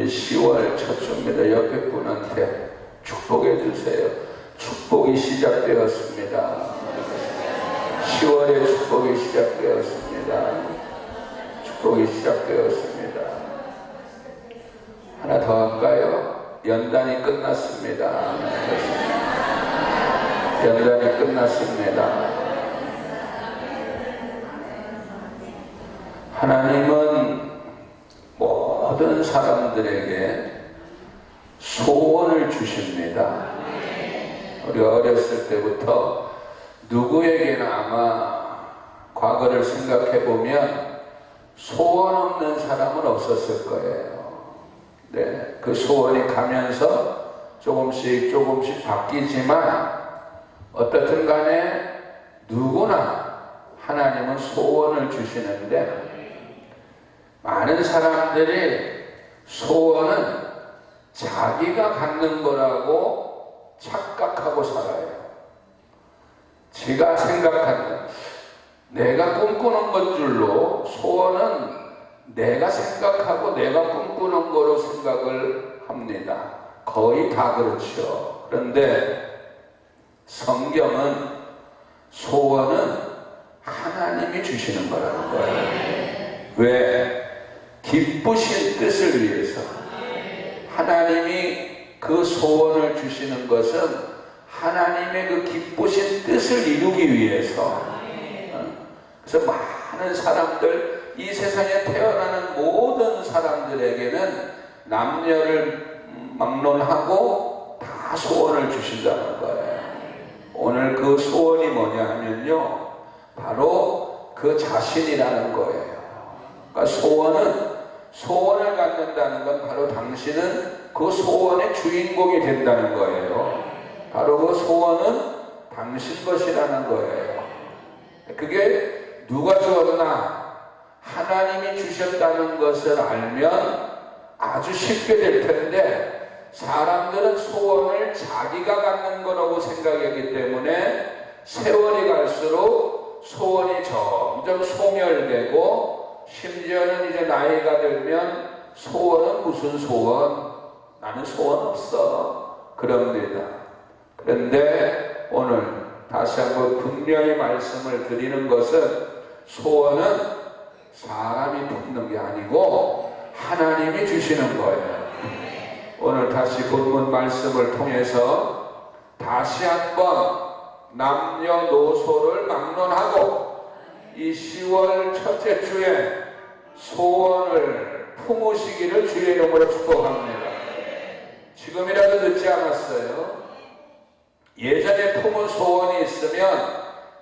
10월 첫 주입니다. 옆에 분한테 축복해 주세요. 축복이 시작되었습니다. 10월에 축복이 시작되었습니다. 축복이 시작되었습니다. 하나 더 할까요? 연단이 끝났습니다. 연단이 끝났습니다. 하나님은 모든 사람들에게 소원을 주십니다. 우리 어렸을 때부터 누구에게나 아마 과거를 생각해 보면 소원 없는 사람은 없었을 거예요. 네, 그 소원이 가면서 조금씩 바뀌지만 어떻든 간에 누구나 하나님은 소원을 주시는데 많은 사람들이 소원은 자기가 갖는 거라고 착각하고 살아요. 제가 생각하는, 내가 꿈꾸는 것 줄로 소원은 내가 생각하고 내가 꿈꾸는 거로 생각을 합니다. 거의 다 그렇죠. 그런데 성경은 소원은 하나님이 주시는 거라는 거예요. 왜? 기쁘신 뜻을 위해서. 하나님이 그 소원을 주시는 것은 하나님의 그 기쁘신 뜻을 이루기 위해서. 그래서 많은 사람들, 이 세상에 태어나는 모든 사람들에게는 남녀를 막론하고 다 소원을 주신다는 거예요. 오늘 그 소원이 뭐냐 하면요, 바로 그 자신이라는 거예요. 그러니까 소원을 갖는다는 건 바로 당신은 그 소원의 주인공이 된다는 거예요. 바로 그 소원은 당신 것이라는 거예요. 그게 누가 주었나? 하나님이 주셨다는 것을 알면 아주 쉽게 될 텐데, 사람들은 소원을 자기가 갖는 거라고 생각하기 때문에 세월이 갈수록 소원이 점점 소멸되고, 심지어는 이제 나이가 들면 소원은 무슨 소원? 나는 소원 없어. 그럽니다. 그런데 오늘 다시 한번 분명히 말씀을 드리는 것은 소원은 사람이 품는 게 아니고 하나님이 주시는 거예요. 오늘 다시 본문 말씀을 통해서 다시 한번 남녀노소를 막론하고 이 10월 첫째 주에 소원을 품으시기를 주의 이름으로 축복합니다. 지금이라도 늦지 않았어요. 예전에 품은 소원이 있으면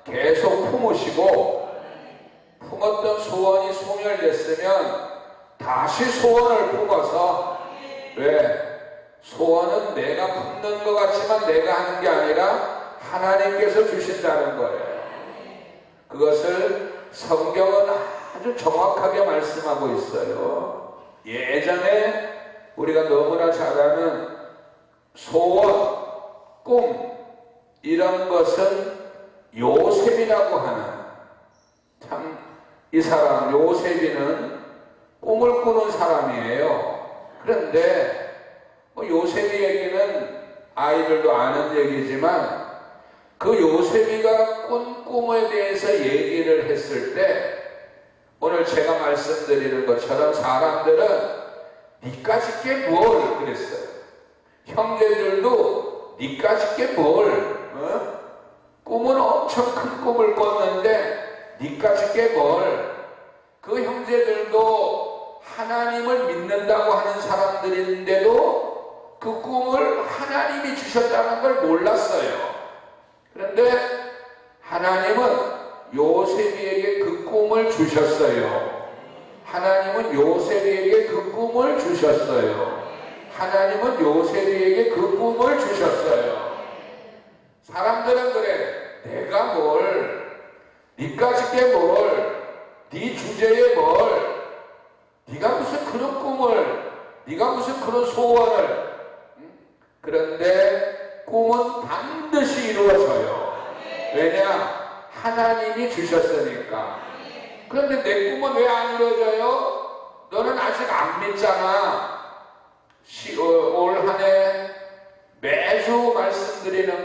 계속 품으시고, 품었던 소원이 소멸됐으면 다시 소원을 품어서, 왜? 소원은 내가 품는 것 같지만 내가 하는 게 아니라 하나님께서 주신다는 거예요. 그것을 성경은 아주 정확하게 말씀하고 있어요. 예전에 우리가 너무나 잘 아는 소원, 꿈, 이런 것은 요셉이라고 하는, 참 이 사람 요셉이는 꿈을 꾸는 사람이에요. 그런데 요셉이 얘기는 아이들도 아는 얘기지만, 그 요셉이가 꾼 꿈에 대해서 얘기를 했을 때, 오늘 제가 말씀드리는 것처럼 사람들은 니까짓 게 뭘 그랬어요. 형제들도 니까짓 게 뭘, 꿈은 엄청 큰 꿈을 꿨는데 니까짓 게 뭘. 그 형제들도 하나님을 믿는다고 하는 사람들인데도 그 꿈을 하나님이 주셨다는 걸 몰랐어요. 그런데 하나님은 요셉이에게 그 꿈을 주셨어요. 하나님은 요셉이에게 그 꿈을 주셨어요. 하나님은 요셉이에게 그 꿈을 주셨어요. 사람들은 그래, 내가 뭘, 니까짓 게 뭘, 네 주제에 뭘, 네가 무슨 그런 꿈을, 네가 무슨 그런 소원을. 그런데 꿈은 반드시 이루어져요. 왜냐? 하나님이 주셨으니까. 그런데 내 꿈은 왜 안 이루어져요? 너는 아직 안 믿잖아.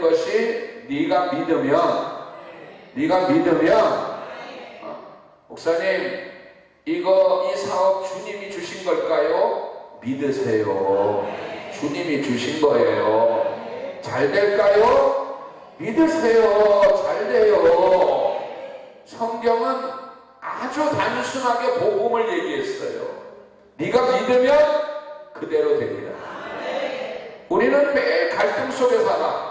되는 것이 네가 믿으면 목사님 이 사업 주님이 주신 걸까요? 믿으세요. 주님이 주신 거예요. 잘 될까요? 믿으세요. 잘 돼요. 성경은 아주 단순하게 복음을 얘기했어요. 네가 믿으면 그대로 됩니다. 우리는 매일 갈등 속에 살아.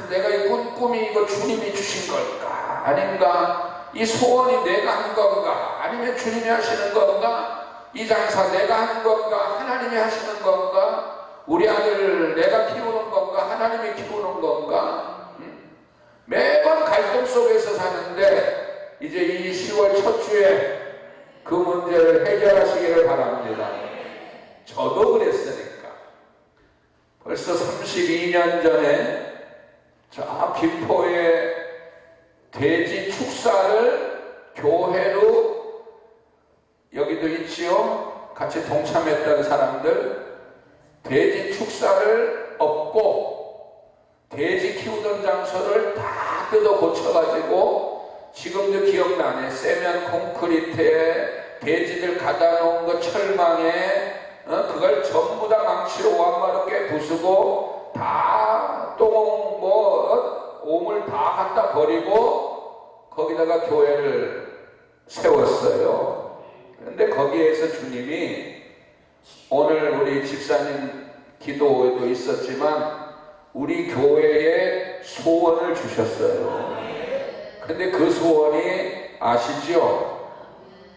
내가 이 꿈이 이거 주님이 주신 걸까? 아닌가? 이 소원이 내가 한 건가? 아니면 주님이 하시는 건가? 이 장사 내가 하는 건가? 하나님이 하시는 건가? 우리 아들 내가 키우는 건가? 하나님이 키우는 건가? 매번 갈등 속에서 사는데 이제 이 10월 첫 주에 그 문제를 해결하시기를 바랍니다. 저도 그랬으니까. 벌써 32년 전에 저 김포에 돼지 축사를 교회로, 여기도 있지요? 같이 동참했던 사람들, 돼지 축사를 엎고 돼지 키우던 장소를 다 뜯어 고쳐가지고, 지금도 기억나네. 세면 콘크리트에 돼지들 가다 놓은 거 철망에 그걸 전부 다 망치로 완마롭게 부수고 다 똥 오물 다 갖다 버리고 거기다가 교회를 세웠어요. 그런데 거기에서 주님이, 오늘 우리 집사님 기도에도 있었지만 우리 교회에 소원을 주셨어요. 근데 그 소원이 아시죠?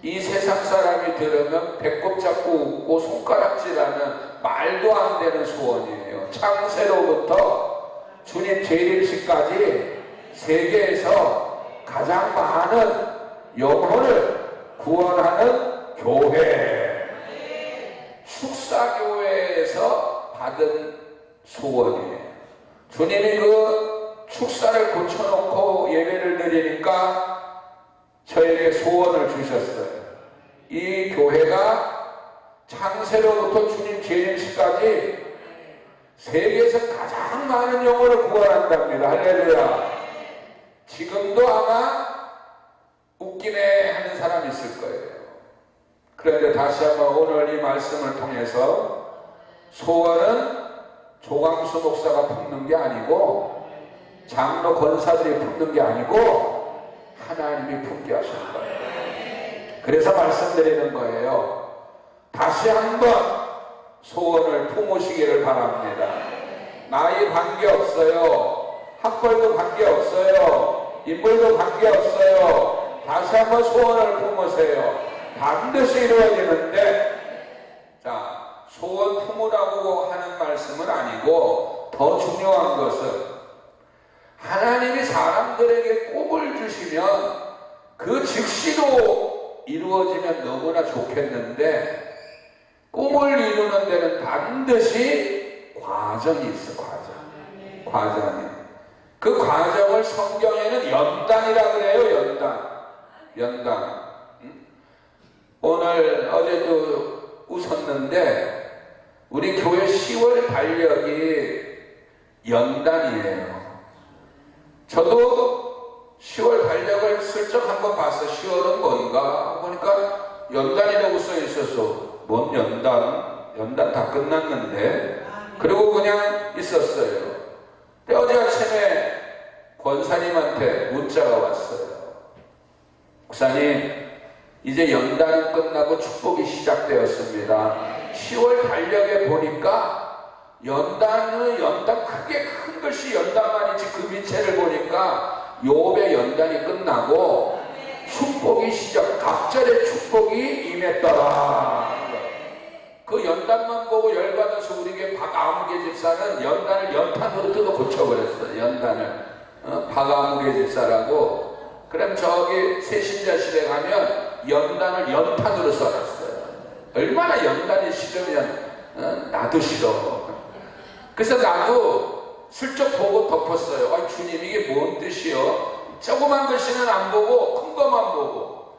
이 세상 사람이 들으면 배꼽 잡고 웃고 손가락질하는 말도 안 되는 소원이에요. 창세로부터 주님 재림시까지 세계에서 가장 많은 영혼을 구원하는 교회, 축사교회에서 받은 소원이에요. 주님이 그 축사를 고쳐놓고 예배를 드리니까 저에게 소원을 주셨어요. 이 교회가 창세로부터 주님 재림시까지 세계에서 가장 많은 영혼을 구원한답니다. 할렐루야. 지금도 아마 웃기네 하는 사람이 있을 거예요. 그런데 다시 한번 오늘 이 말씀을 통해서 소원은 조광수 목사가 품는 게 아니고 장로 권사들이 품는 게 아니고 하나님이 품게 하신 거예요. 그래서 말씀드리는 거예요. 다시 한번 소원을 품으시기를 바랍니다. 나이 관계없어요. 학벌도 관계없어요. 인물도 관계없어요. 다시 한번 소원을 품으세요. 반드시 이루어지는데, 자, 소원 품으라고 하는 말씀은 아니고 더 중요한 것은 하나님이 사람들에게 꿈을 주시면 그 즉시로 이루어지면 너무나 좋겠는데, 꿈을 이루는 데는 반드시 과정이 있어. 과정이. 그 과정을 성경에는 연단이라고 그래요. 연단. 오늘 어제도 웃었는데 우리 교회 10월 달력이 연단이에요. 저도 10월 달력을 슬쩍 한번 봤어. 10월은 뭔가 보니까 연단이라고 써 있었어. 뭔 연단 다 끝났는데. 그리고 그냥 있었어요. 근데 어제 아침에 권사님한테 문자가 왔어요. 목사님, 이제 연단은 끝나고 축복이 시작되었습니다. 10월 달력에 보니까 연단 크게 큰 글씨 연단만 있지 그 밑에를 보니까 욥의 연단이 끝나고 축복이 각절의 축복이 임했더라. 그 연단만 보고 열받아서 우리 박아무개 집사는 연단을 연탄으로 뜯어 고쳐버렸어요. 연단을. 박아무개 집사라고. 그럼 저기 세신자실에 가면 연단을 연탄으로 썰었어요. 얼마나 연단이 싫으면 나도 싫어. 그래서 나도 슬쩍 보고 덮었어요. 주님 이게 뭔 뜻이요? 조그만 글씨는 안 보고 큰 것만 보고.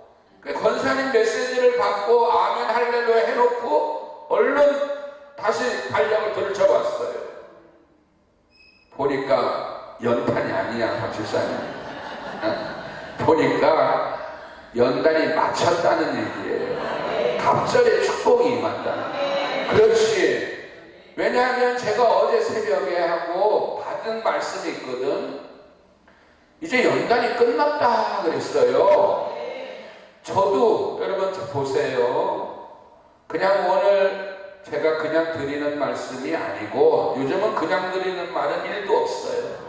권사님 메시지를 받고 아멘 할렐루야 해놓고 얼른 다시 달력을 들춰봤어요. 보니까 연탄이 아니야, 박집사님. 보니까 연단이 마쳤다는 얘기예요. 갑절의 축복이 임한다. 그렇지. 왜냐하면 제가 어제 새벽에 하고 받은 말씀이 있거든. 이제 연단이 끝났다 그랬어요. 저도 여러분 보세요. 그냥 오늘 제가 그냥 드리는 말씀이 아니고 요즘은 그냥 드리는 말은 1도 없어요.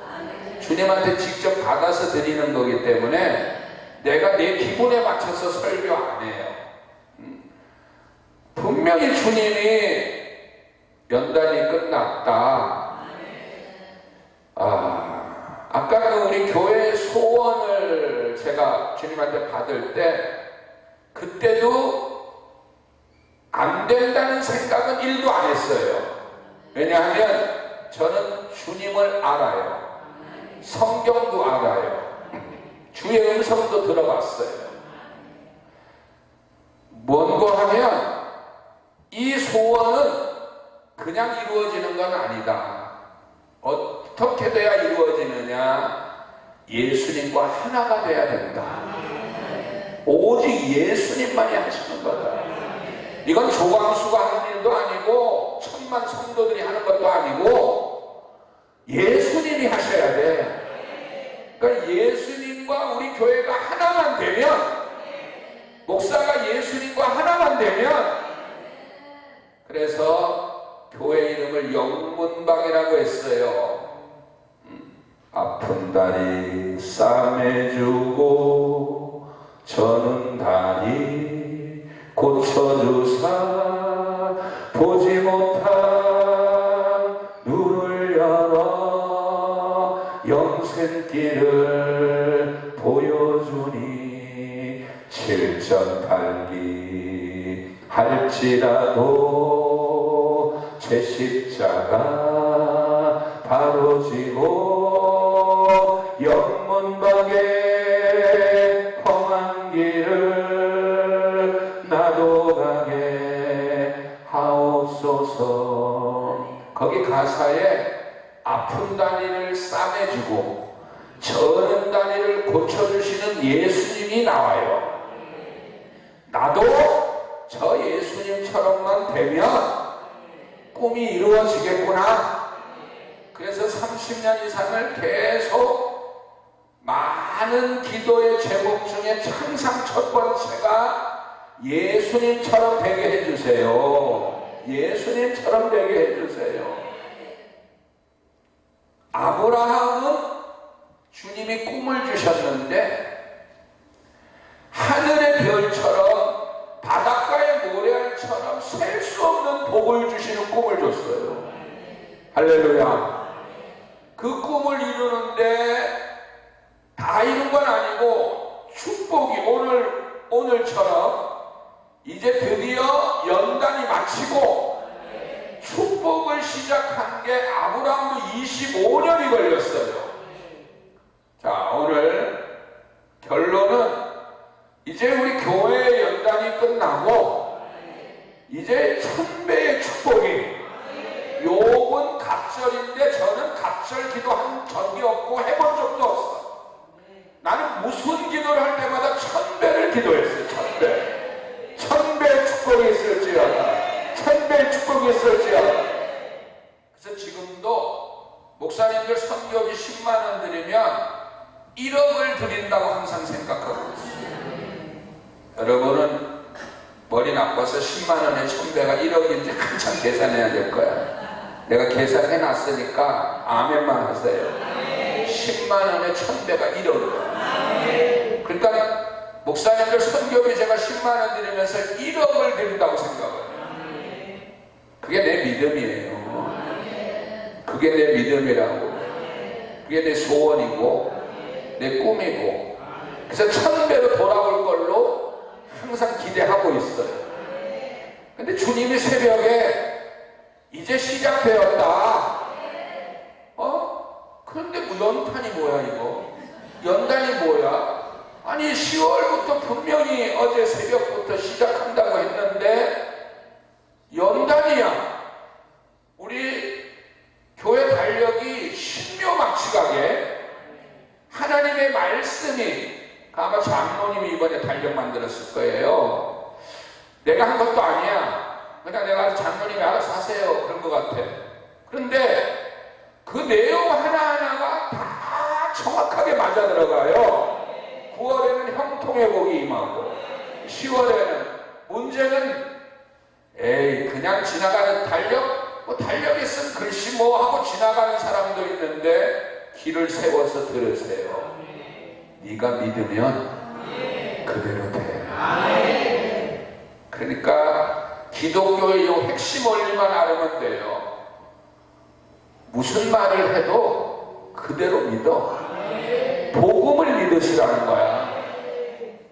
주님한테 직접 받아서 드리는 거기 때문에 내가 내 기분에 맞춰서 설교 안 해요. 분명히 주님이 연단이 끝났다. 아까 그 우리 교회 소원을 제가 주님한테 받을 때 그때도 안 된다는 생각은 1도 안 했어요. 왜냐하면 저는 주님을 알아요. 성경도 알아요. 주의 음성도 들어봤어요. 뭔고 하면 이 소원은 그냥 이루어지는 건 아니다. 어떻게 돼야 이루어지느냐? 예수님과 하나가 돼야 된다. 오직 예수님만이 하시는 거다. 이건 조광수가 하는 일도 아니고 천만 성도들이 하는 것도 아니고 예수님이 하셔야 돼. 그러니까 예수님과 우리 교회가 하나만 되면, 목사가 예수님과 하나만 되면, 그래서 교회 이름을 영문방이라고 했어요. 아픈 다리 싸매주고 저는 다리 고쳐주사 보지 못한 눈을 열어 영생길을 보여주니 칠천팔기 할지라도 제 십자가 바로 지고 영문방에 험한 길을 나도 가게 하옵소서. 거기 가사에 아픈 다리를 싸매주고 저는 다리를 고쳐주시는 예수님이 나와요. 나도 저 예수님처럼만 되면 꿈이 이루어지겠구나. 그래서 30년 이상을 계속 많은 기도의 제목 중에 항상 첫 번째가 예수님처럼 되게 해주세요. 예수님처럼 되게 해주세요. 아브라함은 주님이 꿈을 주셨는데 하늘의 별처럼 바닷가의 모래알처럼 셀 수 없는 복을 주시는 꿈을 줬어요. 할렐루야. 그 꿈을 이루는데 다 이룬 건 아니고 축복이 오늘처럼 이제 드디어 연단이 마치고 축복을 시작한 게 아브라함도 25년이 걸렸어요. 자, 오늘 결론은 이제 우리 교회의 연단이 끝나고 이제 1000배의 축복이, 욥은 갑절인데 저는 갑절 기도한 적이 없고 해본 적도 없어. 나는 무슨 기도를 할 때마다 1000배를 기도했어요. 1000배. 1000배의 축복이 있을지어다. 1000배의 축복이 있을지어다. 그래서 지금도 목사님들 선교비 10만원 드리면 1억을 드린다고 항상 생각하고 있어요. 여러분은 머리 나빠서 10만원에 1000배가 1억인지 한참 계산해야 될 거야. 내가 계산해 놨으니까 아멘만 하세요. 10만원에 1000배가 1억이야. 그러니까 목사님들 선교비 제가 10만원 드리면서 1억을 드린다고 생각해요. 그게 내 믿음이에요. 그게 내 믿음이라고. 그게 내 소원이고 내 꿈이고. 그래서 1000배로 돌아올 걸로 항상 기대하고 있어요. 근데 주님이 새벽에 이제 시작되었다. 그런데 연탄이 뭐야 이거? 연단이 뭐야? 아니 10월부터 분명히 어제 새벽부터 시작한다고 했는데 연단이야. 우리 교회 달력이 신묘막측하게 10월에는 문제는 에이 그냥 지나가는 달력? 뭐 달력 있으면 글씨 뭐 하고 지나가는 사람도 있는데 길을 세워서 들으세요. 네가 믿으면 그대로 돼. 그러니까 기독교의 이 핵심 원리만 알면 돼요. 무슨 말을 해도 그대로 믿어. 복음을 믿으시라는 거야.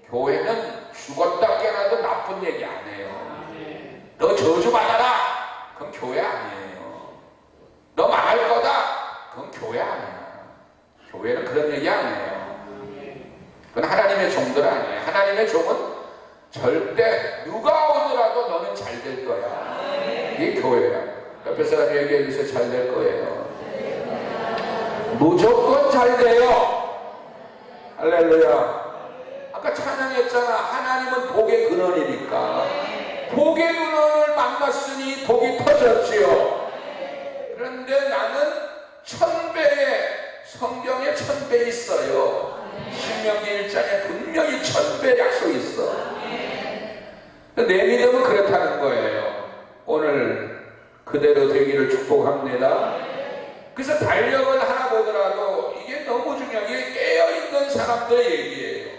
교회는 죽었다 깨어나도 나쁜 얘기 안 해요. 너 저주받아라. 그건 교회 아니에요. 너 망할 거다. 그건 교회 아니야. 교회는 그런 얘기 안 해요. 그건 하나님의 종들 아니에요. 하나님의 종은 절대 누가 오더라도 너는 잘 될 거야. 이게 교회야. 옆에 사람 얘기해 주세요. 잘 될 거예요. 무조건 잘 돼요. 할렐루야. 아까 찬양했잖아. 하나님은 복의 근원이니까. 복의 근원을 만났으니 복이 터졌지요. 그런데 나는 1000배의 성경에 1000배 있어요. 신명기 1장에 분명히 1000배 약속이 있어. 내 믿음은 그렇다는 거예요. 오늘 그대로 되기를 축복합니다. 그래서 달력을 하나 보더라도 이게 너무 중요한 게 깨어있는 사람들의 얘기예요.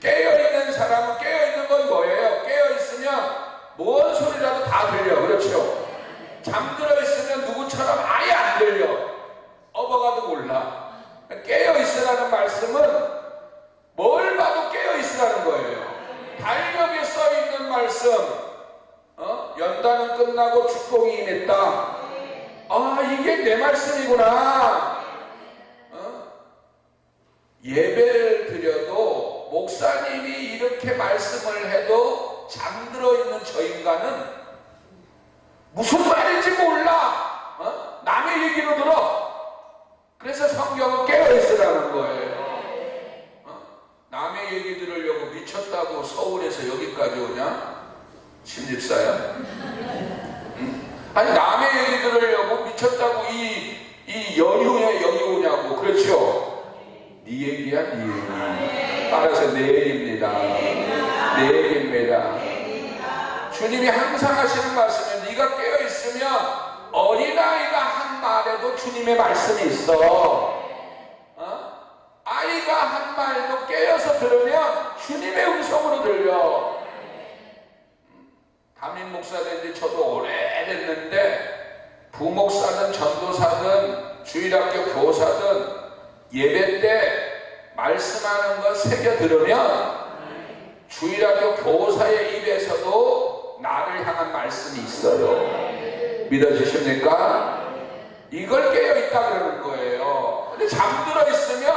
깨어있는 사람은 깨어있는 건 뭐예요? 깨어있으면 뭔 소리라도 다 들려. 그렇죠? 잠들어 있으면 누구처럼 아예 안 들려. 업어가도 몰라. 깨어있으라는 말씀은 뭘 봐도 깨어있으라는 거예요. 달력에 써있는 말씀, 연단은 끝나고 축복이 임했다. 아, 이게 내 말씀이구나. 예배를 드려도 목사님이 이렇게 말씀을 해도 잠들어 있는 저 인간은 무슨 말인지 몰라. 남의 얘기로 들어. 그래서 성경은 깨어있으라는 거예요. 남의 얘기 들으려고 미쳤다고 서울에서 여기까지 오냐? 신집사야? 아니 남의 얘기 들으려고 미쳤다고 이 연휴에 여기 오냐고. 그렇죠? 네 얘기야 네 얘기. 따라서 내 얘기입니다. 내 얘기입니다. 주님이 항상 하시는 말씀은 네가 깨어있으면 어린아이가 한 말에도 주님의 말씀이 있어. 아이가 한 말도 깨어서 들으면 주님의 음성으로 들려. 담임 목사 된 지 저도 오래됐는데 부목사든 전도사든 주일학교 교사든 예배 때 말씀하는 거 새겨 들으면 주일학교 교사의 입에서도 나를 향한 말씀이 있어요. 믿어주십니까? 이걸 깨어있다 그러는 거예요. 근데 잠들어 있으면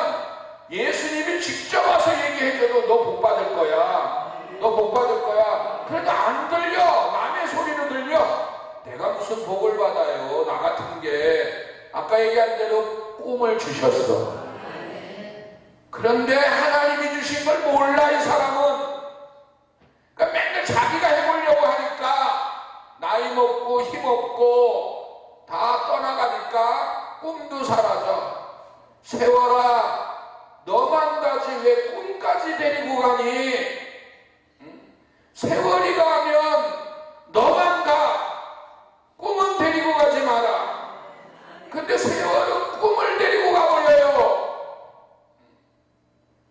예수님이 직접 와서 얘기해줘도 너 복 받을 거야. 너 복 받을 거야. 그래도 안 들려. 남의 소리로 들려. 내가 무슨 복을 받아요. 나 같은 게 아까 얘기한 대로 꿈을 주셨어. 그런데 하나님이 주신 걸 몰라 이 사람은. 그러니까 맨날 자기가 해보려고 하니까 나이 먹고 힘 없고 다 떠나가니까 꿈도 사라져. 세월아 너만 가지 왜 꿈까지 데리고 가니? 세월이 가면 너만 가. 꿈은 데리고 가지 마라. 근데 세월은 꿈을 데리고 가버려요.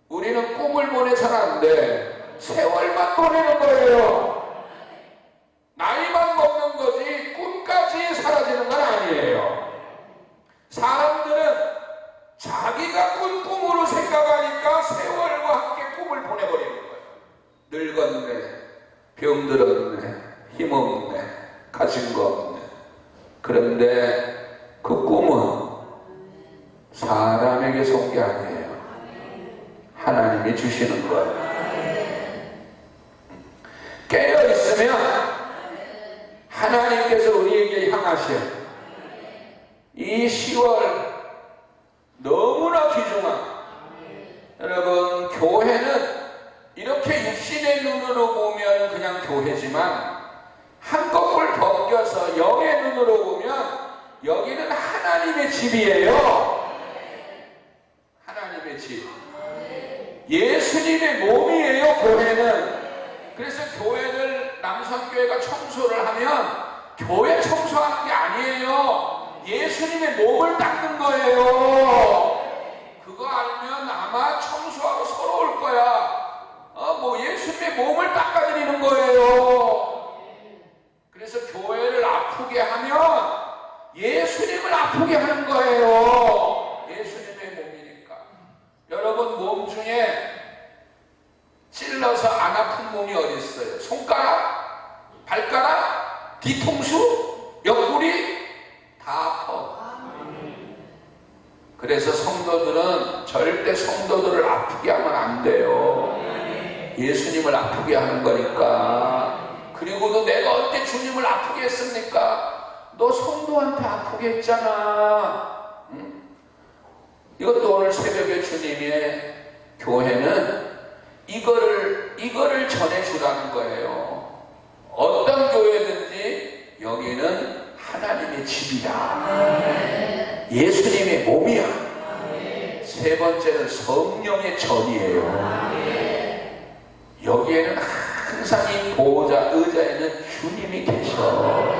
우리는 꿈을 보내서는 안 돼. 세월만 보내는 거예요. 나이만 먹는 거지 꿈까지 사라지는 건 아니에요. 사람들은 자기가 꾼 꿈으로 생각하니까 세월과 함께 꿈을 보내버리는 거예요. 늙었네, 병들었네, 힘없네, 가진 거 없네. 그런데 그 꿈은 사람에게 온 게 아니에요. 하나님이 주시는 거예요. 깨어있으면 하나님께서 우리에게 향하셔. 이 10월 너무나 귀중한, 여러분 교회는 이렇게 육신의 눈으로 보면 그냥 교회지만 한꺼풀 벗겨서 영의 눈으로 보면 여기는 하나님의 집이에요. 하나님의 집. 예수님의 몸이에요. 교회는. 그래서 교회를 남성교회가 청소를 하면 교회 청소하는 게 아니에요. 예수님의 몸을 닦는 거예요. 그거 알면 아마 청소하고 서러울 거야. 예수님의 몸을 닦아드리는 거예요. 그래서 교회를 아프게 하면 예수님을 아프게 하는 거예요. 예수님의 몸이니까. 여러분 몸 중에 찔러서 안 아픈 몸이 어디 있어요? 손가락, 발가락, 뒤통수, 옆구리 다 아파. 그래서 성도들은 절대 성도들을 아프게 하면 안 돼요. 예수님을 아프게 하는 거니까. 그리고도 내가 언제 주님을 아프게 했습니까? 너 성도한테 아프게 했잖아. 응? 이것도 오늘 새벽에 주님의 교회는 이거를 전해주라는 거예요. 어떤 교회든지 여기는 하나님의 집이다. 예수님의 몸이야. 세 번째는 성령의 전이에요. 여기에는 항상 이 보호자, 의자에는 주님이 계셔.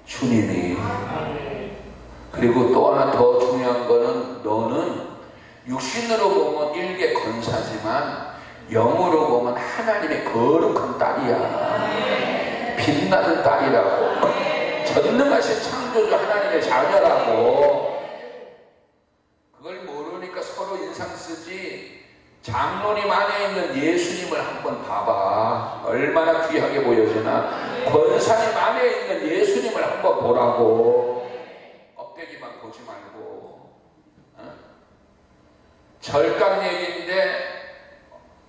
주님이. 그리고 또 하나 더 중요한 거는 너는 육신으로 보면 일개 권사지만 영으로 보면 하나님의 거룩한 딸이야. 빛나는 딸이라고. 전능하신 창조주 하나님의 자녀라고. 그걸 모르니까 서로 인상 쓰지. 장로님 안에 있는 예수님을 한번 봐봐. 얼마나 귀하게 보여지나. 권사님 안에 있는 예수님을 한번 보라고. 껍데기만 보지 말고. 절간 얘기인데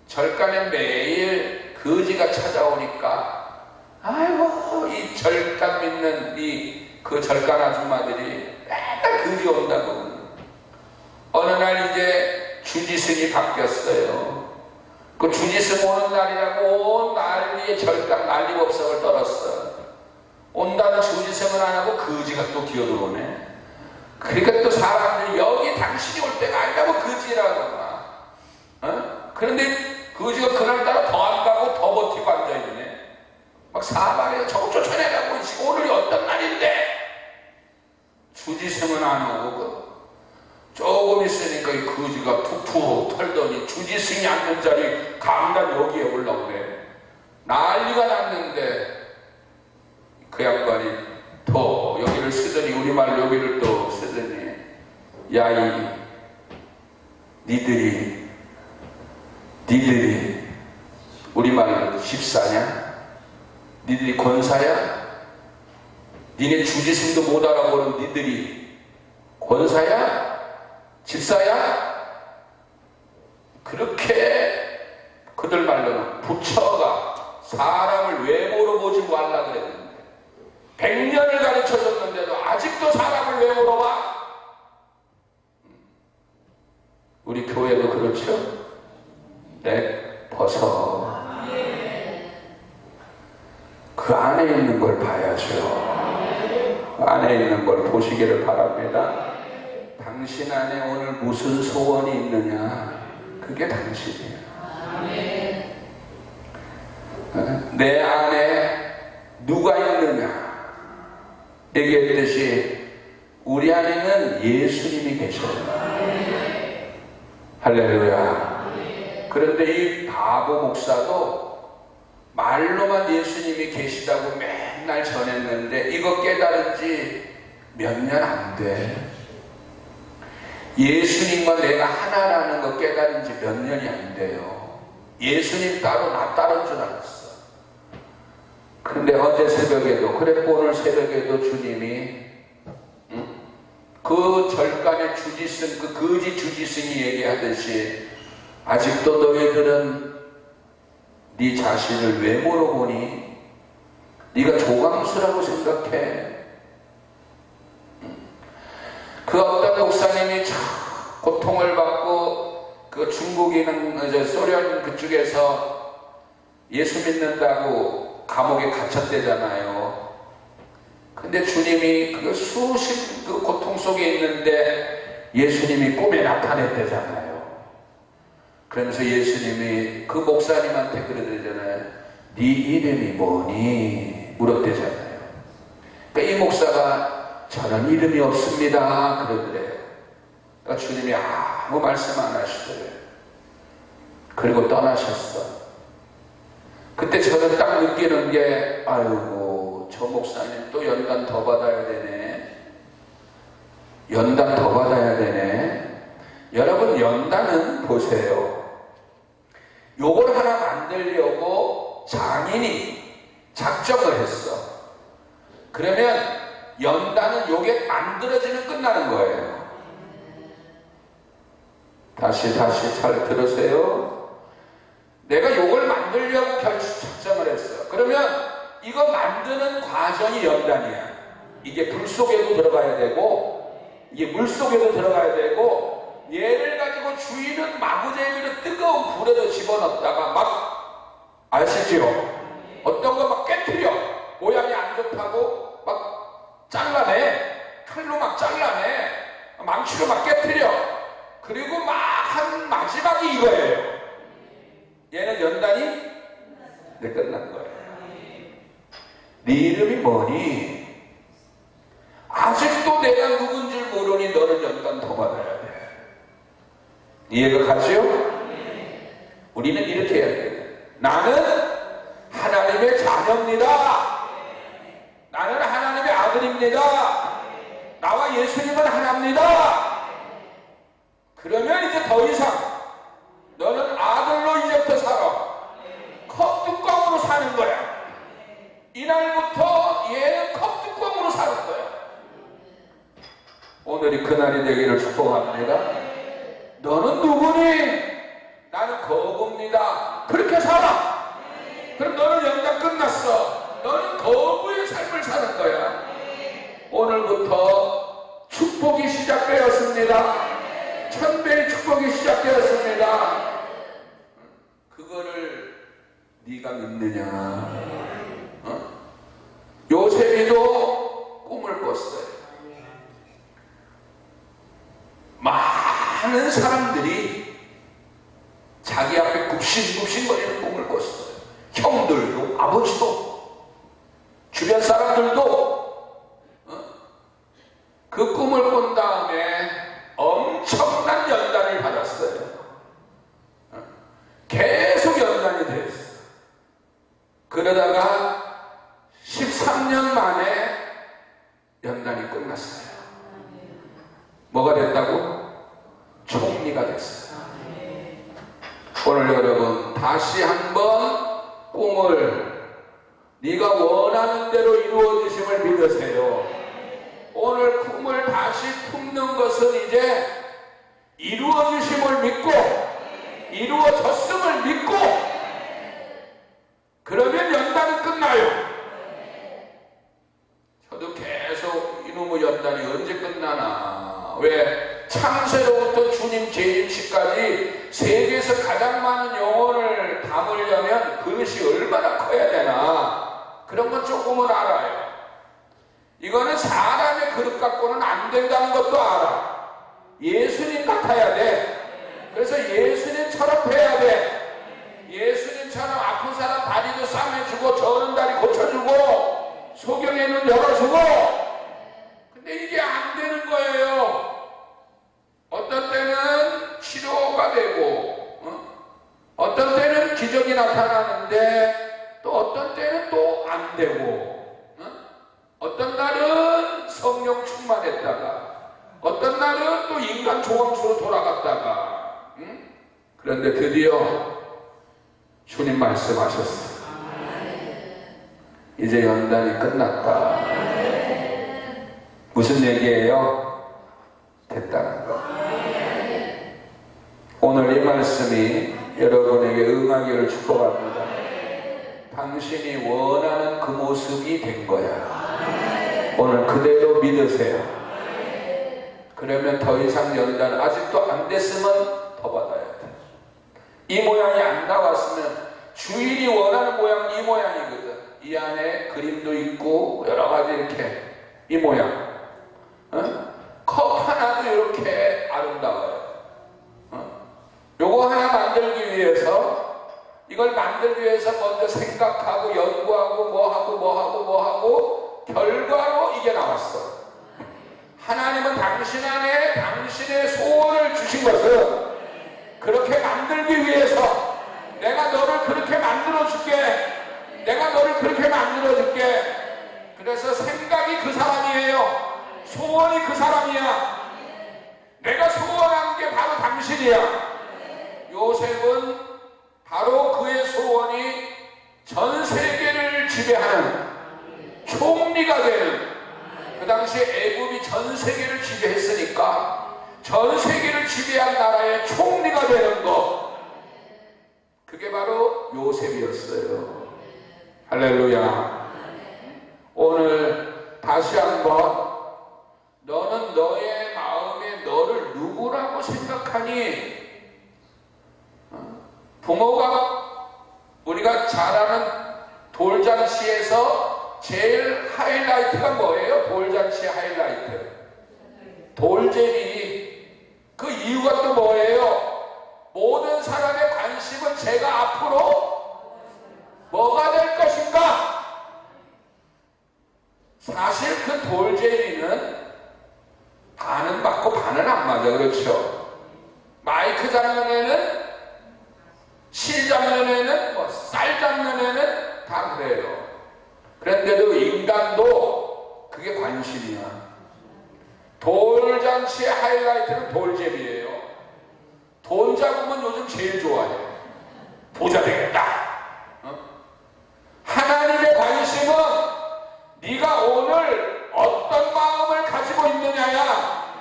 절간에 매일 거지가 찾아오니까 아이고 이 절간 믿는 그 절간 아줌마들이 맨날 거지 온다고. 어느 날 이제 주지승이 바뀌었어요. 그 주지승 오는 날이라고 온 난리에 절간 난리법석을 떨었어. 온다는 주지승은 안 하고 거지가 또 기어들어오네. 그러니까 또 사람들이 여기 당신이 올 때가 아니라고 거지라고 막. 그런데 거지가 그날따라 더 안 가고 더 버티고 앉아있네. 막 사방에서 저거 쫓아내라고. 오늘이 어떤 날인데. 주지승은 안 오고 조금 있으니까 이 거지가 푹푹 털더니 주지승이 앉는 자리 강단 여기에 올라오래. 난리가 났는데 그 양반이 더 여기를 쓰더니 우리말 여기를 또 쓰더니 야 이 니들이 우리말로 집사냐? 니들이 권사야? 니네 주지승도 못 알아보는 니들이 권사야? 집사야? 그렇게 그들 말로는 부처가 사람을 외모로 보지 말라 그랬는데 100년을 가르쳐줬는데도 아직도 사람을 외모로 봐? 우리 교회도 그렇죠? 네, 벗어. 그 안에 있는 걸 봐야죠. 안에 있는 걸 보시기를 바랍니다. 당신 안에 오늘 무슨 소원이 있느냐? 그게 당신이에요. 내 안에 누가 있느냐? 얘기했듯이 우리 안에는 예수님이 계셔요. 할렐루야. 그런데 이 바보 목사도 말로만 예수님이 계시다고 맨날 전했는데 이거 깨달은 지 몇 년 안 돼. 예수님과 내가 하나라는 거 깨달은 지 몇 년이 안 돼요. 예수님 따로 나 따른 줄 알았어. 근데 어제 새벽에도 그랬고 오늘 새벽에도 주님이 그 절간의 주지승, 그 거지 주지승이 얘기하듯이 아직도 너희들은 네 자신을 외모로 보니 네가 조감수라고 생각해. 그 어떤 목사님이 참 고통을 받고 그 중국인 소련 그쪽에서 예수 믿는다고 감옥에 갇혔대잖아요. 근데 주님이 그 수십 그 고통 속에 있는데 예수님이 꿈에 나타냈대잖아요. 그러면서 예수님이 그 목사님한테 그러잖아요. 네 이름이 뭐니? 물었대잖아요. 그러니까 이 목사가 저는 이름이 없습니다 그러더래요. 그러니까 주님이 아무 말씀 안 하시더래요. 그리고 떠나셨어. 그때 저는 딱 느끼는 게 아이고 저 목사님 또 연단 더 받아야 되네. 연단 더 받아야 되네. 여러분 연단은 보세요. 요걸 하나 만들려고 장인이 작정을 했어. 그러면 연단은 요게 만들어지면 끝나는 거예요. 다시 잘 들으세요. 내가 요걸 만들려고 작정을 했어. 그러면 이거 만드는 과정이 연단이야. 이게 불 속에도 들어가야 되고 이게 물 속에도 들어가야 되고 얘를 가지고 주인은 마구제비로 뜨거운 불에도 집어넣다가 막 아시죠? 어떤 거 막 깨트려. 모양이 안 좋다고 막 잘라내. 칼로 막 잘라내. 망치로 막 깨트려. 그리고 막 한 마지막이 이거예요. 얘는 연단이 네, 끝난 거예요. 네 이름이 뭐니? 아직도 내가 누군 줄 모르니 너는 연단 더 받아야 돼. 이해가 가죠? 우리는 이렇게 해야 돼. 나는 하나님의 자녀입니다. 나는 하나님의 아들입니다. 나와 예수님은 하나입니다. 그러면 이제 더 이상 너는 아들로 이제부터 살아. 컵뚜껑으로 사는 거야. 이날부터 얘는 컵뚜껑으로 사는 거야. 오늘이 그날이 되기를 축복합니다. 너는 누구니? 나는 거부입니다. 그렇게 살아. 그럼 너는 연단 끝났어. 너는 거부의 삶을 사는 거야. 오늘부터 축복이 시작되었습니다. 천배의 축복이 시작되었습니다. 그거를 네가 믿느냐? 요셉이도 꿈을 꿨어요. 많은 사람들이 자기 앞에 굽신굽신거리는 꿈을 꿨어요. 형들도 아버지도 주변 사람들도 그 꿈을 꾼 다음에 엄청난 연단을 받았어요. 계속 연단이 됐어요. 그러다가 13년 만에 연단이 끝났어요. 뭐가 됐다고? 총리가 됐어요. 오늘 여러분 다시 한번 꿈을 네가 원하는 대로 이루어지심을 믿으세요. 오늘 꿈을 다시 품는 것은 이제 이루어지심을 믿고 이루어졌음을 믿고 그러면 연단은 끝나요. 저도 계속 이놈의 연단이 언제 끝나나. 왜? 창세로부터 주님 재림시까지 세계에서 가장 많은 영혼을 담으려면 그릇이 얼마나 커야 되나. 그런 건 조금은 알아요. 이거는 사람의 그릇 갖고는 안 된다는 것도 알아. 예수님 같아야 돼. 그래서 예수님처럼 해야 돼. 예수님처럼 아픈 사람 다리도 싸매주고 저는 다리 고쳐주고 소경의 눈 열어주고. 근데 이게 안 되는 거예요. 어떤 때는 치료가 되고 어떤 때는 기적이 나타나는데 또 어떤 때는 또 안 되고 어떤 날은 성령 충만했다가 어떤 날은 또 인간 조항수로 돌아갔다가 그런데 드디어 주님 말씀하셨어요. 이제 연단이 끝났다. 무슨 얘기예요? 됐다는 거. 오늘 이 말씀이 여러분에게 응하기를 축복합니다. 당신이 원하는 그 모습이 된 거야. 오늘 그대로 믿으세요. 그러면 더 이상 연단 아직도 안 됐으면 더 받아야 돼. 이 모양이 안 나왔으면 주인이 원하는 모양 이 모양이거든. 이 안에 그림도 있고 여러 가지 이렇게 이 모양. 컵 하나도 이렇게 아름다워요. 요거 하나 만들려면 이걸 만들기 위해서 먼저 생각하고 연구하고 뭐하고 결과로 이게 나왔어. 하나님은 당신 안에 당신의 소원을 주신 것은 그렇게 만들기 위해서 내가 너를 그렇게 만들어줄게. 내가 너를 그렇게 만들어줄게. 그래서 생각이 그 사람이에요. 소원이 그 사람이야. 내가 소원한 게 바로 당신이야. 요셉은 바로 그의 소원이 전 세계를 지배하는 총리가 되는, 그 당시에 애굽이 전 세계를 지배했으니까 전 세계를 지배한 나라의 총리가 되는 것, 그게 바로 요셉이었어요. 할렐루야. 오늘 다시 한번 너는 너의 마음에 너를 누구라고 생각하니? 부모가 우리가 잘 아는 돌잔치에서 제일 하이라이트가 뭐예요? 돌잔치의 하이라이트 돌제비. 그 이유가 또 뭐예요? 모든 사람의 관심은 제가 앞으로 뭐가 될 것인가? 사실 그 돌제비는 반은 맞고 반은 안 맞아. 그렇죠? 마이크 장면에는, 실 장면에는, 쌀 장면에는 다 그래요. 그런데도 인간도 그게 관심이야. 돌잔치의 하이라이트는 돌제비예요. 돈 잡으면 요즘 제일 좋아해. 부자 되겠다. 하나님의 관심은 네가 오늘 어떤 마음을 가지고 있느냐야.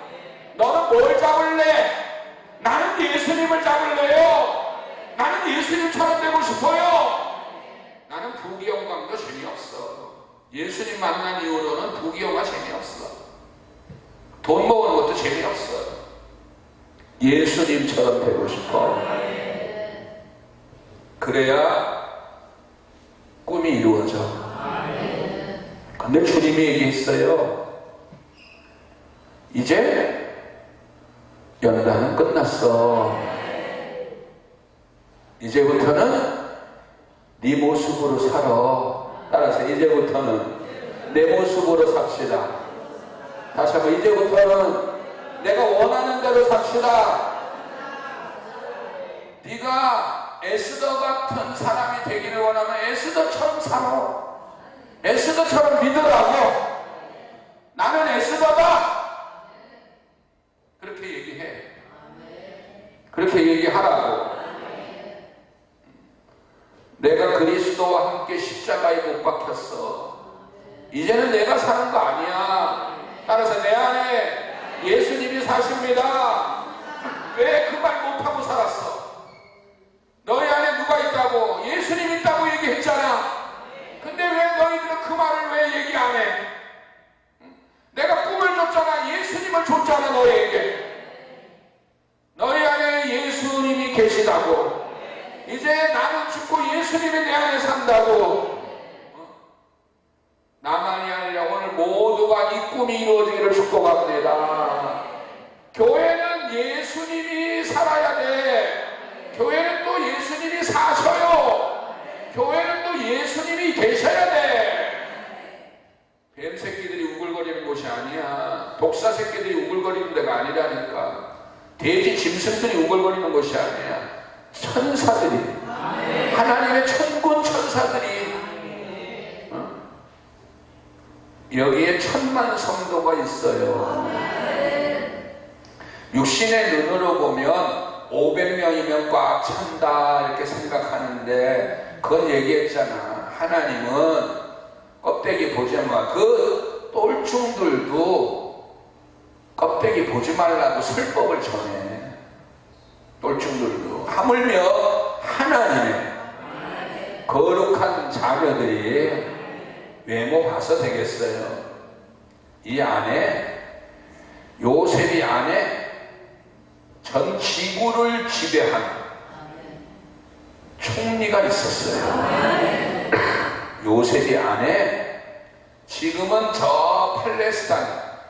너는 뭘 잡을래? 나는 예수님을 잡을래요. 나는 예수님처럼 되고 싶어요. 나는 부귀영광도 재미없어. 예수님 만난 이후로는 부귀영화 재미없어. 돈 모으는 것도 재미없어. 예수님처럼 되고 싶어. 그래야 꿈이 이루어져. 근데 주님이 얘기했어요. 이제 연단은 끝났어. 이제부터는 네 모습으로 살아. 따라서 이제부터는 내 모습으로 삽시다. 다시 한번, 이제부터는 내가 원하는 대로 삽시다. 네가 에스더 같은 사람이 되기를 원하면 에스더처럼 살아. 에스더처럼 믿으라고. 나는 에스더다. 그렇게 얘기해. 그렇게 얘기하라고. 내가 그리스도와 함께 십자가에 못 박혔어. 이제는 내가 사는 거 아니야. 따라서 내 안에 예수님이 사십니다. 왜 그 말 못하고 살았어? 너희 안에 누가 있다고? 예수님 있다고 얘기했잖아. 근데 왜 너희들은 그 말을 왜 얘기 안 해? 내가 꿈을 줬잖아. 예수님을 줬잖아. 너희에게. 너희 안에 예수님이 계시다고. 이제 나는 죽고 예수님이 내 안에 산다고. 나만이 아니라 오늘 모두가 이 꿈이 이루어지기를 축복합니다. 교회는 예수님이 살아야 돼. 교회는 또 예수님이 사셔요. 교회는 또 예수님이 계셔야 돼. 뱀 새끼들이 우글거리는 곳이 아니야. 독사 새끼들이 우글거리는 데가 아니라니까. 돼지 짐승들이 우글거리는 곳이 아니야. 천사들이, 하나님의 천군 천사들이, 여기에 1000만 성도가 있어요. 육신의 눈으로 보면 500명이면 꽉 찬다 이렇게 생각하는데, 그건 얘기했잖아. 하나님은 껍데기 보지 마. 그 똘충들도 껍데기 보지 말라고 설법을 전해. 똘충들도. 하물며 하나님의 거룩한 자녀들이 외모 봐서 되겠어요. 이 안에, 요셉이 안에 전 지구를 지배한 총리가 있었어요. 요셉이 안에, 지금은 저 팔레스타인,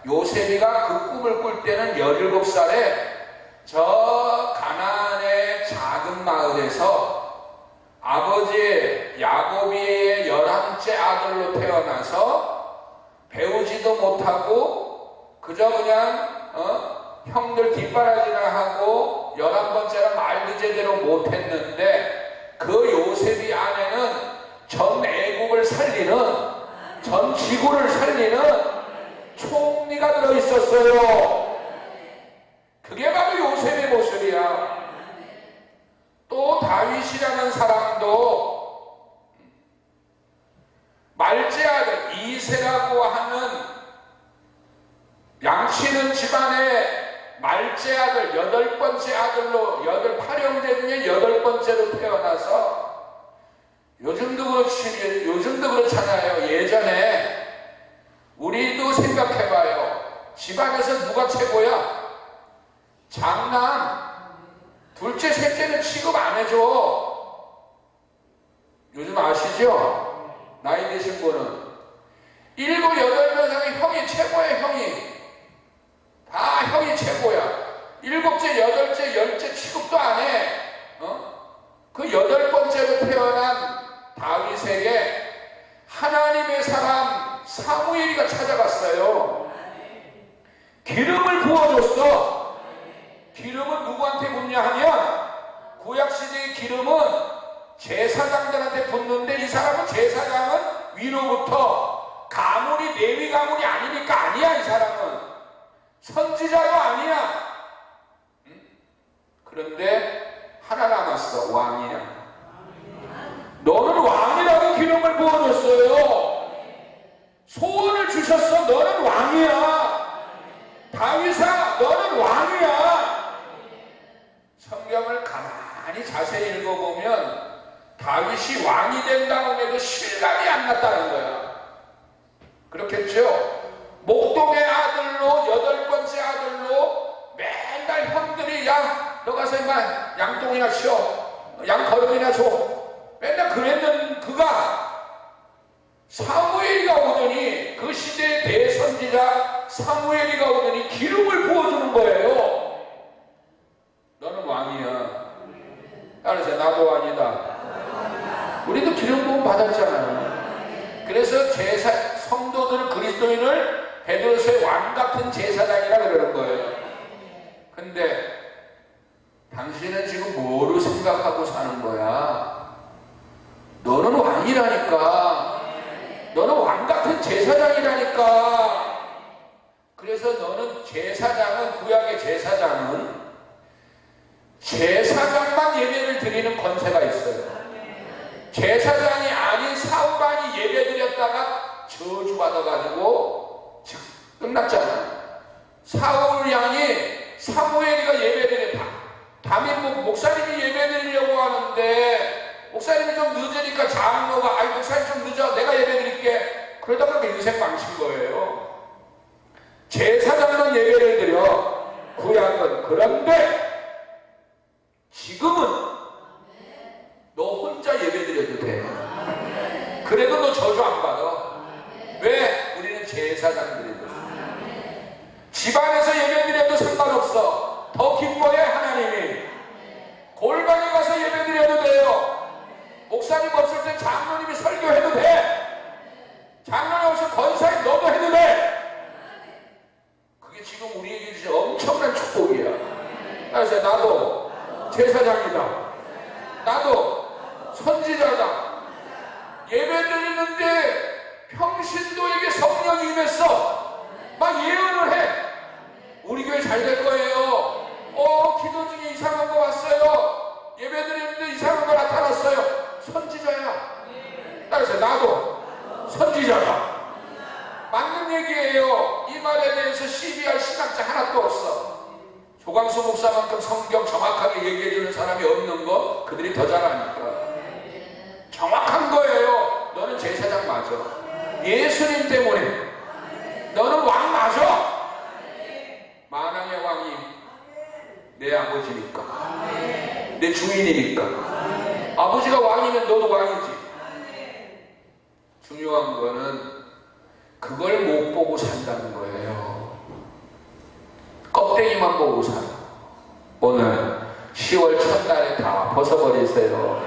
요셉이가 그 꿈을 꿀 때는 17살에 저 가나안의 작은 마을에서 아버지 야곱의 11째 아들로 태어나서 배우지도 못하고 그저 그냥 형들 뒷바라지나 하고 11번째는 말도 제대로 못했는데 그 요셉이 안에는 전 애국을 살리는, 전 지구를 살리는 총리가 들어있었어요. 그게 바로 요셉의 모습이야. 또 다윗이라는 사람도 말째 아들 이세라고 하는 양치는 집안의 말째 아들, 8번째 아들로 8형제 중에 8번째로 태어나서 요즘도 그렇잖아요. 예전에 우리도 생각해봐요. 집안에서 누가 최고야? 장남, 둘째, 셋째는 취급 안 해줘. 요즘 아시죠? 나이 드신 분은 7, 8명 형이 최고야. 형이 다 형이 최고야. 7째, 8째, 10째 취급도 안 해. 그 8번째로 태어난 다윗에게 하나님의 사람 사무엘이가 찾아갔어요. 기름을 부어줬어. 기름은 누구한테 붓냐 하면 구약시대의 기름은 제사장들한테 붓는데 이 사람은 제사장은 위로부터 가문이 레위 가문이 아니니까 아니야. 이 사람은 선지자도 아니야. 그런데 하나 남았어. 왕이야. 너는 왕이라고 기름을 부어줬어요. 소원을 주셨어. 너는 왕이야. 다윗아, 너는 왕이야. 성경을 가만히 자세히 읽어보면 다윗이 왕이 된 다음에도 실감이 안 났다는 거야. 그렇겠죠? 목동의 아들로 8번째 아들로 맨날 형들이 야, 너 가서 인마 양똥이나 치워, 양거름이나 줘. 맨날 그랬는 그가 사무엘이가 오더니 그 시대의 대선지자 사무엘이가 오더니 기름을 부어주는 거예요. 너는 왕이야. 따라서 나도 왕이다. 우리도 기름 부음 받았잖아요. 그래서 성도들은 그리스도인을 베드로서의 왕 같은 제사장이라 그러는 거예요. 근데 당신은 지금 뭐로 생각하고 사는 거야? 너는 왕이라니까. 너는 왕 같은 제사장이라니까. 그래서 너는 제사장은, 구약의 제사장은 제사장만 예배를 드리는 권세가 있어요. 제사장이 아닌 사울왕이 예배 드렸다가 저주받아가지고 끝났잖아. 사울 양이 사무엘이가 예배 드렸다. 밤에 목사님이 예배 드리려고 하는데 목사님이 좀 늦으니까 장로가 아이 목사님 좀 늦어 내가 예배 드릴게. 그러다가 인생 망친 거예요. 제사장은 예배를 드려. 구약은. 그런데 지금은 너 혼자 예배 드려도 돼. 그래도 너 저주 안 받아. 왜? 우리는 제사장들이거든. 집안에서 예배 드려도 상관없어. 더 기뻐해 하나님이. 골방에 가서 예배 드려도 돼요. 목사님 없을 때 장로님이 설교해도 돼. 장로님 없으면 권사님 너도 해도 돼. 그게 지금 우리에게 주신 엄청난 축복이야. 그래서 나도 제사장이다. 나도 선지자다. 예배 드리는데 평신도에게 성령이 임했어. 막 예언을 해. 우리 교회 잘 될 거예요. 기도 중에 이상한 거 왔어요. 예배 드리는데 이상한 거 나타났어요. 선지자야. 따라서 나도 선지자다. 맞는 얘기예요. 이 말에 대해서 시비할 신학자 하나도 없어. 조광수 목사만큼 성경 정확하게 얘기해주는 사람이 없는 거 그들이 더 잘하니까. 정확한 거예요. 너는 제사장 맞아. 예수님 때문에. 너는 왕 맞아. 만왕의 왕이 내 아버지니까. 내 주인이니까. 아버지가 왕이면 너도 왕이지. 중요한 거는 그걸 못 보고 산다는 거예요. 껍데기만 보고 살아. 오늘 10월 첫날에 다 벗어버리세요.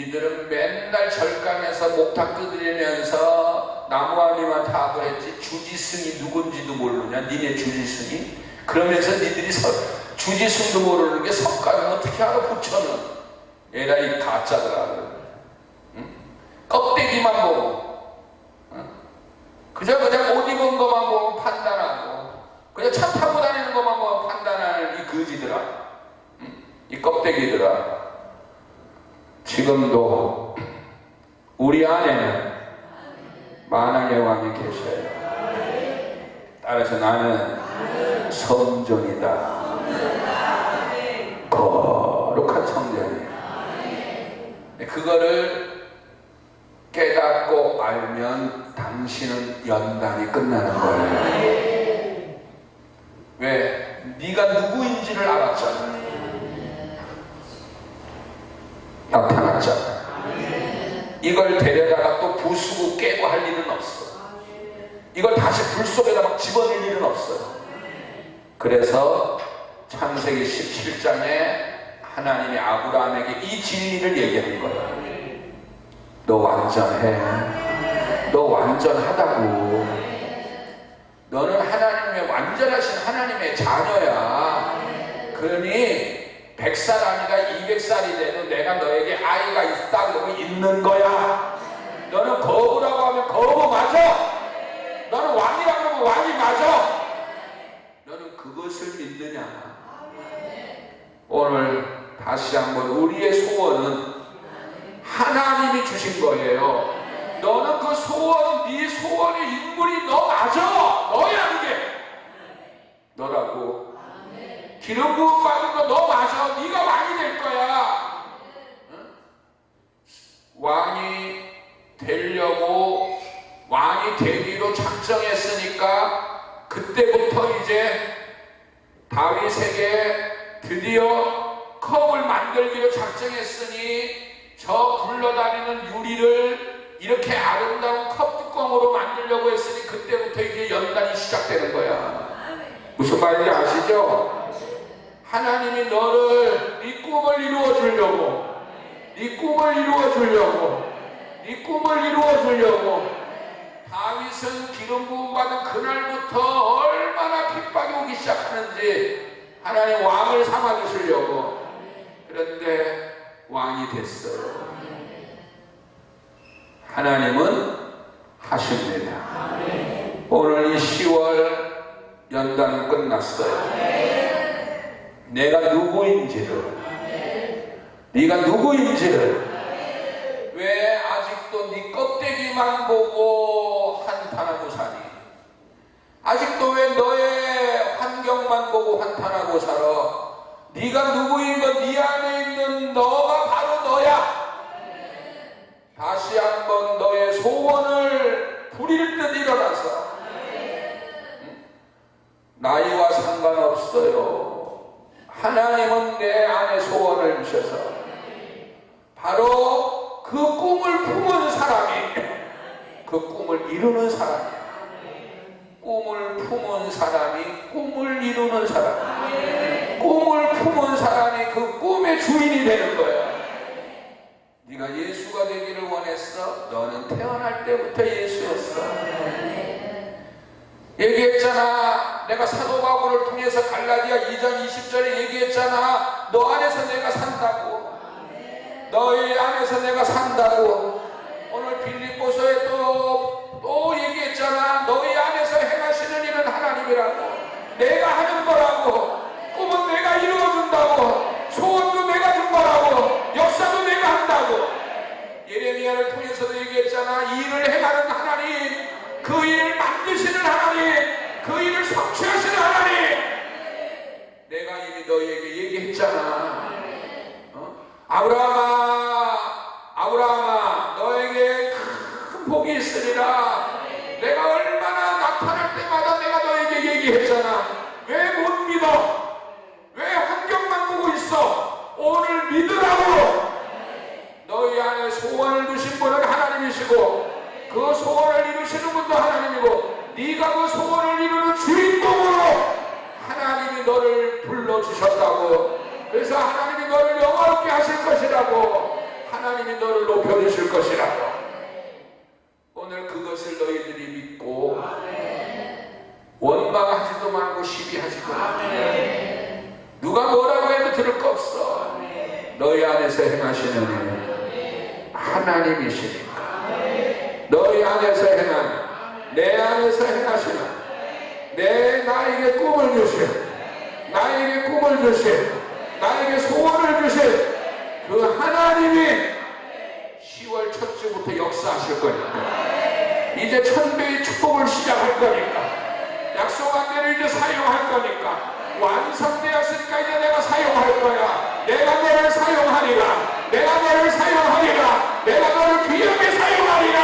니들은 맨날 절강에서 목탁 두드리면서 나무아니한테 하고 했지 주지승이 누군지도 모르냐? 니네 주지승이? 그러면서 니들이 주지승도 모르는 게 석가는 어떻게 알아? 부처는 에라이 가짜더라. 응? 껍데기만 보고 그냥 옷 입은 것만 보고 판단하고 그냥 차 타고 다니는 것만 보고 판단하는 이 거지들아. 응? 이 껍데기들아. 지금도 우리 안에는 만왕의 왕이 계셔요. 따라서 나는 성전이다. 거룩한 성전이에요. 그거를 깨닫고 알면 당신은 연단이 끝나는 거예요. 왜? 네가 누구인지를 알았잖아. 나타났잖아. 이걸 데려다가 또 부수고 깨고 할 일은 없어. 이걸 다시 불 속에다 막 집어넣을 일은 없어요. 그래서 창세기 17장에 하나님이 아브라함에게 이 진리를 얘기하는 거야. 너 완전해. 너 완전하다고. 너는 하나님의 완전하신 하나님의 자녀야. 그러니 100살 아니라 200살이 돼도 내가 너에게 아이가 있다 그러면 있는 거야. 너는 거부라고 하면 거부 맞아. 너는 왕이라고 하면 왕이 맞아. 너는 그것을 믿느냐? 오늘 다시 한번 우리의 소원은 하나님이 주신 거예요. 너는 그 소원, 네 소원의 인물이 너 맞아. 너야 그게. 너라고. 기름 부음 받은 거 너 맞아. 네가 왕이 될 거야. 응? 왕이 되려고 왕이 되기로 작정했으니까 그때부터 이제 다윗에게 드디어 컵을 만들기로 작정했으니 저 굴러다니는 유리를 이렇게 아름다운 컵 뚜껑으로 만들려고 했으니 그때부터 이제 연단이 시작되는 거야. 무슨 말인지 아시죠? 하나님이 너를 네 꿈을 이루어 주려고 네 꿈을 이루어 주려고 네 꿈을 이루어 주려고 다윗은 기름 부음 받은 그날부터 얼마나 핍박이 오기 시작하는지 하나님 왕을 삼아 주시려고. 그런데 왕이 됐어요. 하나님은 하십니다. 오늘 이 10월 연단은 끝났어요. 내가 누구인지를 네가 누구인지를 왜 아직도 네 껍데기만 보고 한탄하고 사니? 아직도 왜 너의 환경만 보고 한탄하고 살아? 네가 누구인 건 네 안에 있는 너가 바로 너야. 다시 한번 너의 소원을 부릴 듯 일어나서 나이와 상관없어요. 하나님은 내 안에 소원을 주셔서 바로 그 꿈을 품은 사람이 그 꿈을 이루는 사람이야. 꿈을 품은 사람이 꿈을 이루는 사람. 꿈을 품은 사람이 그 꿈의 주인이 되는 거야. 네가 예수가 되기를 원했어? 너는 태어날 때부터 예수였어. 얘기했잖아. 내가 사도 바울을 통해서 갈라디아 2장 20절에 얘기했잖아. 너 안에서 내가 산다고. 너희 안에서 내가 산다고. 오늘 빌립보서에 또 얘기했잖아. 너희 안에서 행하시는 일은 하나님이라고. 내가 하는 거라고. 꿈은 내가 이루어준다고. 소원도 내가 준 거라고. 역사도 내가 한다고. 예레미야를 통해서도 얘기했잖아. 이 일을 행하는 하나님, 그 일을 만드시는 하나님, 그 일을 성취하시는 하나님, 내가 이미 너희에게 얘기했잖아. 아브라함아, 너에게 큰 복이 있으리라. 내가 얼마나 나타날 때마다 내가 너에게 얘기했잖아. 왜 못 믿어? 왜 환경만 보고 있어? 오늘 믿으라고. 너희 안에 소원을 두신 분은 하나님이시고 그 소원을 이루시는 분도 하나님이고 네가 그 소원을 이루는 주인공으로 하나님이 너를 불러주셨다고. 그래서 하나님이 너를 영화롭게 하실 것이라고. 하나님이 너를 높여주실 것이라고. 오늘 그것을 너희들이 믿고 원망하지도 말고 시비하지도 말고 누가 뭐라고 해도 들을 거 없어. 너희 안에서 행하시는 하나님이시니까. 너희 안에서 행하는, 내 안에서 행하시는, 나에게 꿈을 주신, 나에게 꿈을 주신, 나에게 소원을 주신 그 하나님이 10월 첫 주부터 역사하실 거니까. 이제 1000배의 축복을 시작할 거니까. 약속한 대로 이제 사용할 거니까. 완성되었으니까 이제 내가 사용할 거야. 내가 너를 사용하리라. 내가 너를 사용하리라. 내가 너를 귀하게 사용하리라.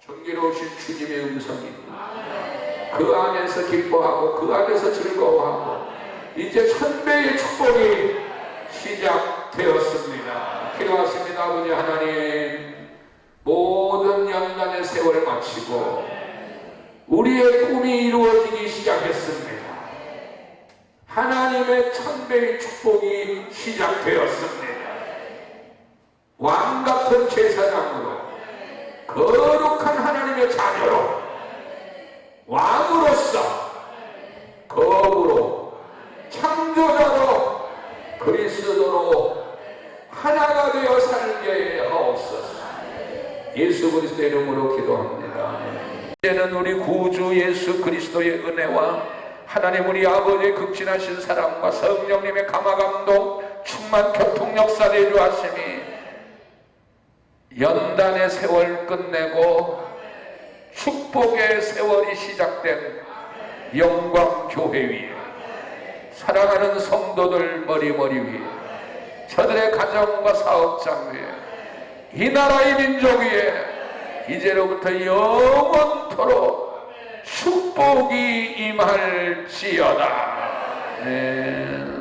존귀로우신 주님의 음성이 그 안에서 기뻐하고 그 안에서 즐거워하고 이제 1000배의 축복이 시작되었습니다. 기도하십니다. 아버지 하나님, 모든 연단의 세월을 마치고 우리의 꿈이 이루어지기 시작했습니다. 하나님의 1000배의 축복이 시작되었습니다. 왕같은 제사장으로, 거룩한 하나님의 자녀로, 왕으로서, 거룩으로, 창조자로, 그리스도로 하나가 되어 살게 하옵소서. 예수 그리스도의 이름으로 기도합니다. 이제는 우리 구주 예수 그리스도의 은혜와 하나님 우리 아버지의 극진하신 사랑과 성령님의 감화감동 충만 교통 역사 내주하심이 연단의 세월 끝내고 축복의 세월이 시작된 영광교회 위에 사랑하는 성도들 머리 위에 저들의 가정과 사업장 위에 이 나라의 민족 위에 이제로부터 영원토록 축복이 임할지어다. 네.